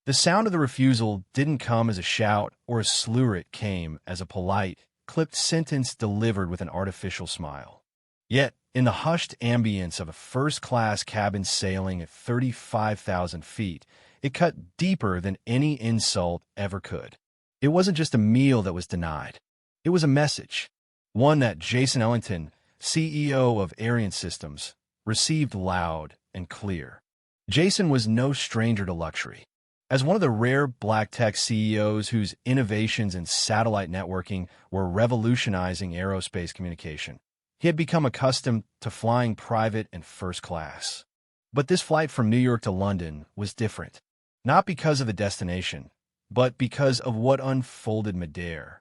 The sound of the refusal didn't come as a shout or a slur. It came as a polite, clipped sentence delivered with an artificial smile. Yet, in the hushed ambience of a first-class cabin sailing at 35,000 feet, it cut deeper than any insult ever could. It wasn't just a meal that was denied. It was a message, one that Jason Ellington, CEO of Arian Systems, received loud and clear. Jason was no stranger to luxury. As one of the rare black tech CEOs whose innovations in satellite networking were revolutionizing aerospace communication, he had become accustomed to flying private and first class. But this flight from New York to London was different, not because of the destination, but because of what unfolded midair.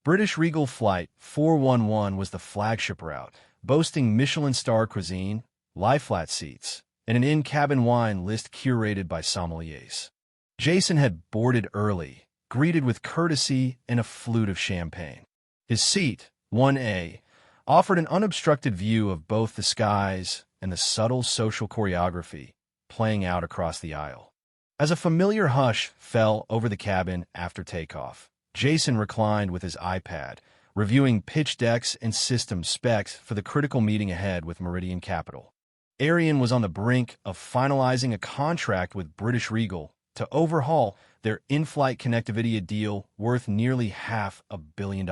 British Regal Flight 411 was the flagship route, boasting Michelin-star cuisine, lie-flat seats, and an in-cabin wine list curated by sommeliers. Jason had boarded early, greeted with courtesy and a flute of champagne. His seat, 1A, offered an unobstructed view of both the skies and the subtle social choreography playing out across the aisle. As a familiar hush fell over the cabin after takeoff, Jason reclined with his iPad, reviewing pitch decks and system specs for the critical meeting ahead with Meridian Capital. Arian was on the brink of finalizing a contract with British Regal to overhaul their in-flight connectivity deal worth nearly $500 million.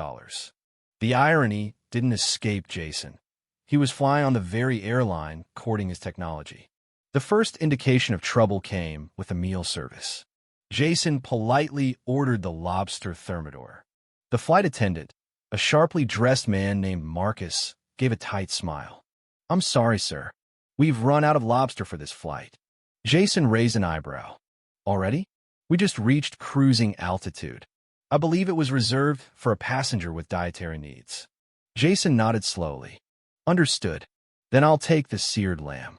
The irony didn't escape Jason. He was flying on the very airline courting his technology. The first indication of trouble came with the meal service. Jason politely ordered the lobster thermidor. The flight attendant, a sharply dressed man named Marcus, gave a tight smile. "I'm sorry, sir. We've run out of lobster for this flight." Jason raised an eyebrow. "Already? We just reached cruising altitude. I believe it was reserved for a passenger with dietary needs." Jason nodded slowly. "Understood. Then I'll take the seared lamb.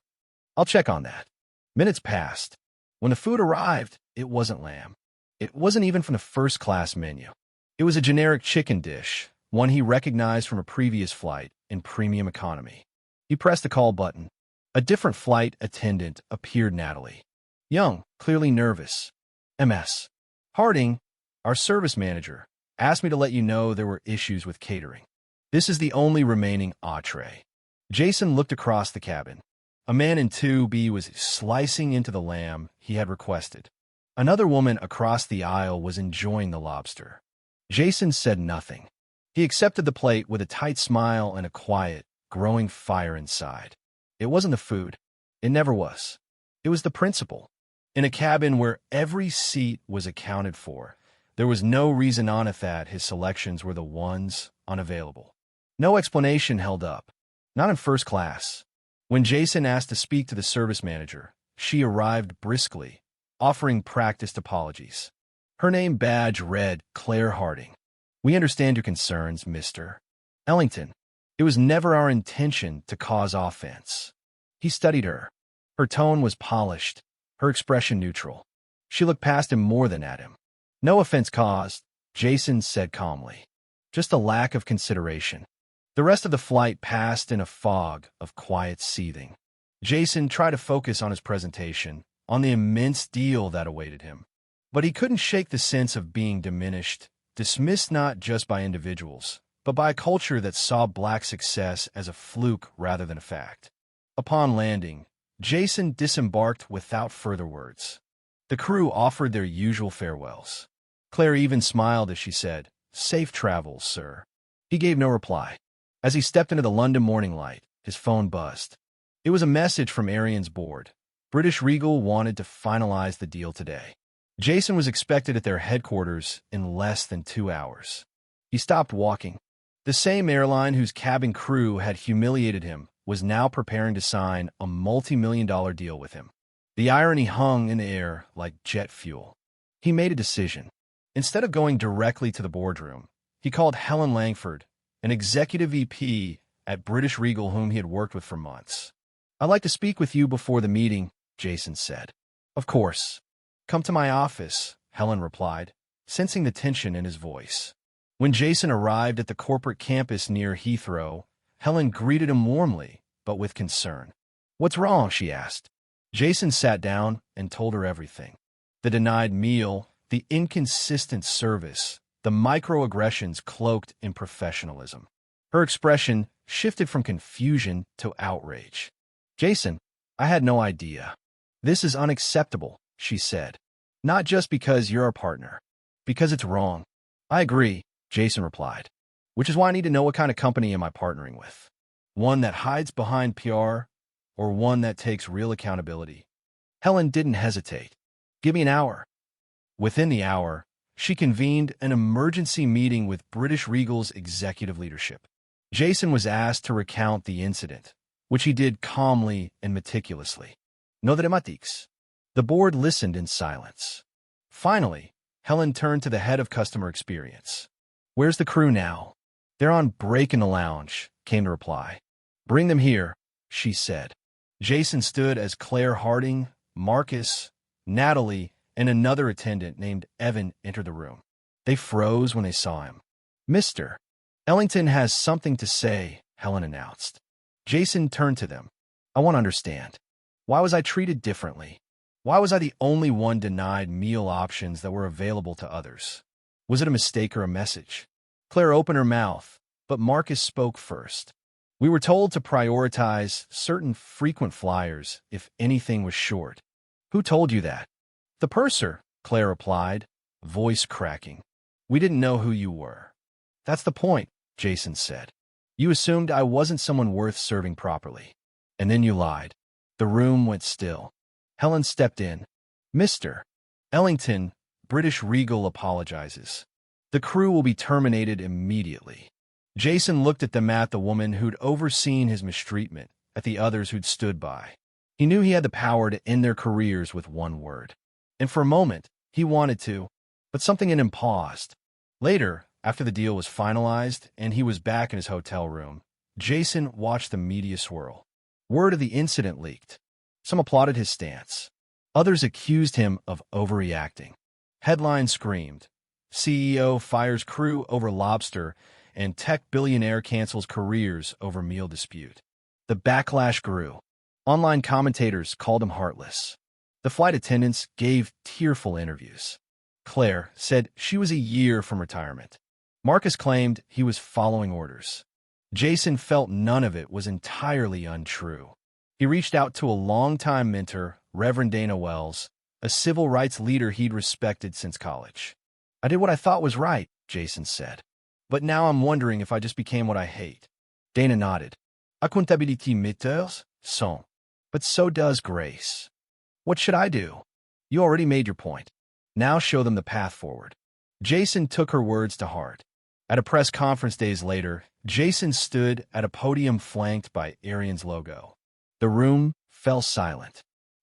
I'll check on that." Minutes passed. When the food arrived, it wasn't lamb. It wasn't even from the first-class menu. It was a generic chicken dish, one he recognized from a previous flight in premium economy. He pressed the call button. A different flight attendant appeared. Natalie. Young, clearly nervous. "MS. Harding, our service manager, asked me to let you know there were issues with catering. This is the only remaining entree." Jason looked across the cabin. A man in 2B was slicing into the lamb he had requested. Another woman across the aisle was enjoying the lobster. Jason said nothing. He accepted the plate with a tight smile and a quiet, growing fire inside. It wasn't the food. It never was. It was the principle. In a cabin where every seat was accounted for, there was no reason on it that his selections were the ones unavailable. No explanation held up. Not in first class. When Jason asked to speak to the service manager, she arrived briskly, offering practiced apologies. Her name badge read Claire Harding. "We understand your concerns, Mr. Ellington. It was never our intention to cause offense." He studied her. Her tone was polished, her expression neutral. She looked past him more than at him. "No offense caused," Jason said calmly. "Just a lack of consideration." The rest of the flight passed in a fog of quiet seething. Jason tried to focus on his presentation, on the immense deal that awaited him. But he couldn't shake the sense of being diminished, dismissed not just by individuals, but by a culture that saw black success as a fluke rather than a fact. Upon landing, Jason disembarked without further words. The crew offered their usual farewells. Claire even smiled as she said, "Safe travels, sir." He gave no reply. As he stepped into the London morning light, his phone buzzed. It was a message from Arian's board. British Regal wanted to finalize the deal today. Jason was expected at their headquarters in less than 2 hours. He stopped walking. The same airline whose cabin crew had humiliated him was now preparing to sign a multi-million-dollar deal with him. The irony hung in the air like jet fuel. He made a decision. Instead of going directly to the boardroom, he called Helen Langford, an executive VP at British Regal whom he had worked with for months. "I'd like to speak with you before the meeting," Jason said. "Of course. Come to my office," Helen replied, sensing the tension in his voice. When Jason arrived at the corporate campus near Heathrow, Helen greeted him warmly, but with concern. "What's wrong?" she asked. Jason sat down and told her everything. The denied meal, the inconsistent service, the microaggressions cloaked in professionalism. Her expression shifted from confusion to outrage. "Jason, I had no idea. This is unacceptable," she said. "Not just because you're our partner. Because it's wrong." "I agree," Jason replied. "Which is why I need to know what kind of company am I partnering with. One that hides behind PR or one that takes real accountability?" Helen didn't hesitate. "Give me an hour." Within the hour, she convened an emergency meeting with British Regal's executive leadership. Jason was asked to recount the incident, which he did calmly and meticulously. No dramatiques. The board listened in silence. Finally, Helen turned to the head of customer experience. "Where's the crew now?" "They're on break in the lounge," came the reply. "Bring them here," she said. Jason stood as Claire Harding, Marcus, Natalie, and another attendant named Evan entered the room. They froze when they saw him. "Mr. Ellington has something to say," Helen announced. Jason turned to them. "I want to understand. Why was I treated differently? Why was I the only one denied meal options that were available to others? Was it a mistake or a message?" Claire opened her mouth, but Marcus spoke first. "We were told to prioritize certain frequent flyers if anything was short." "Who told you that?" "The purser," Claire replied, voice cracking. "We didn't know who you were." "That's the point," Jason said. "You assumed I wasn't someone worth serving properly. And then you lied." The room went still. Helen stepped in. "Mr. Ellington, British Regal apologizes. The crew will be terminated immediately." Jason looked at the woman who'd overseen his mistreatment, at the others who'd stood by. He knew he had the power to end their careers with one word. And for a moment, he wanted to, but something in him paused. Later, after the deal was finalized and he was back in his hotel room, Jason watched the media swirl. Word of the incident leaked. Some applauded his stance. Others accused him of overreacting. Headlines screamed, "CEO fires crew over lobster," and "Tech billionaire cancels careers over meal dispute." The backlash grew. Online commentators called him heartless. The flight attendants gave tearful interviews. Claire said she was a year from retirement. Marcus claimed he was following orders. Jason felt none of it was entirely untrue. He reached out to a longtime mentor, Reverend Dana Wells, a civil rights leader he'd respected since college. "I did what I thought was right," Jason said. "But now I'm wondering if I just became what I hate." Dana nodded. "Accountabilité matters, son. But so does grace. What should I do?" "You already made your point. Now show them the path forward." Jason took her words to heart. At a press conference days later, Jason stood at a podium flanked by Arian's logo. The room fell silent.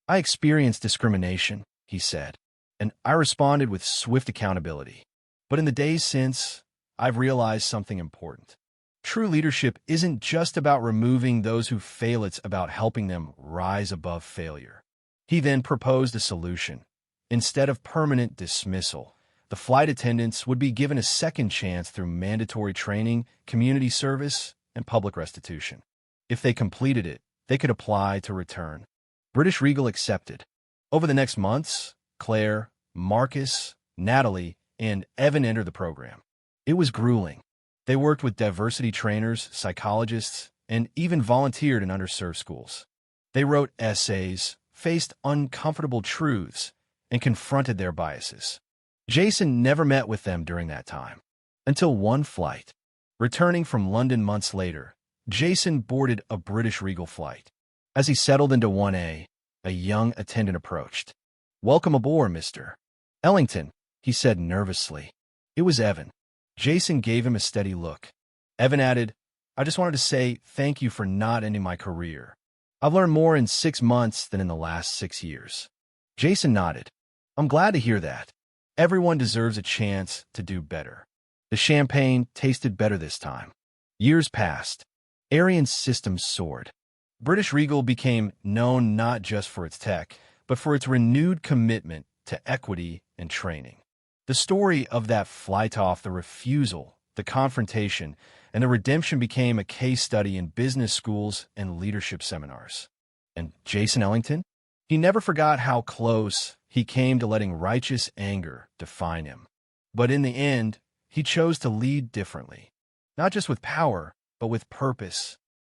"I experienced discrimination," he said, "and I responded with swift accountability. But in the days since, I've realized something important. True leadership isn't just about removing those who fail, it's about helping them rise above failure." He then proposed a solution. Instead of permanent dismissal, the flight attendants would be given a second chance through mandatory training, community service, and public restitution. If they completed it, they could apply to return. British Regal accepted. Over the next months, Claire, Marcus, Natalie, and Evan entered the program. It was grueling. They worked with diversity trainers, psychologists, and even volunteered in underserved schools. They wrote essays, faced uncomfortable truths, and confronted their biases. Jason never met with them during that time, until one flight. Returning from London months later, Jason boarded a British Regal flight. As he settled into 1A, a young attendant approached. "Welcome aboard, Mr. Ellington," he said nervously. It was Evan. Jason gave him a steady look. Evan added, "I just wanted to say thank you for not ending my career. I've learned more in 6 months than in the last 6 years." Jason nodded. "I'm glad to hear that. Everyone deserves a chance to do better." The champagne tasted better this time. Years passed. Arian's systems soared. British Regal became known not just for its tech, but for its renewed commitment to equity and training. The story of that flight off, the refusal, the confrontation, and the redemption became a case study in business schools and leadership seminars. And Jason Ellington? He never forgot how close He came to letting righteous anger define him. But in the end, he chose to lead differently, not just with power, but with purpose,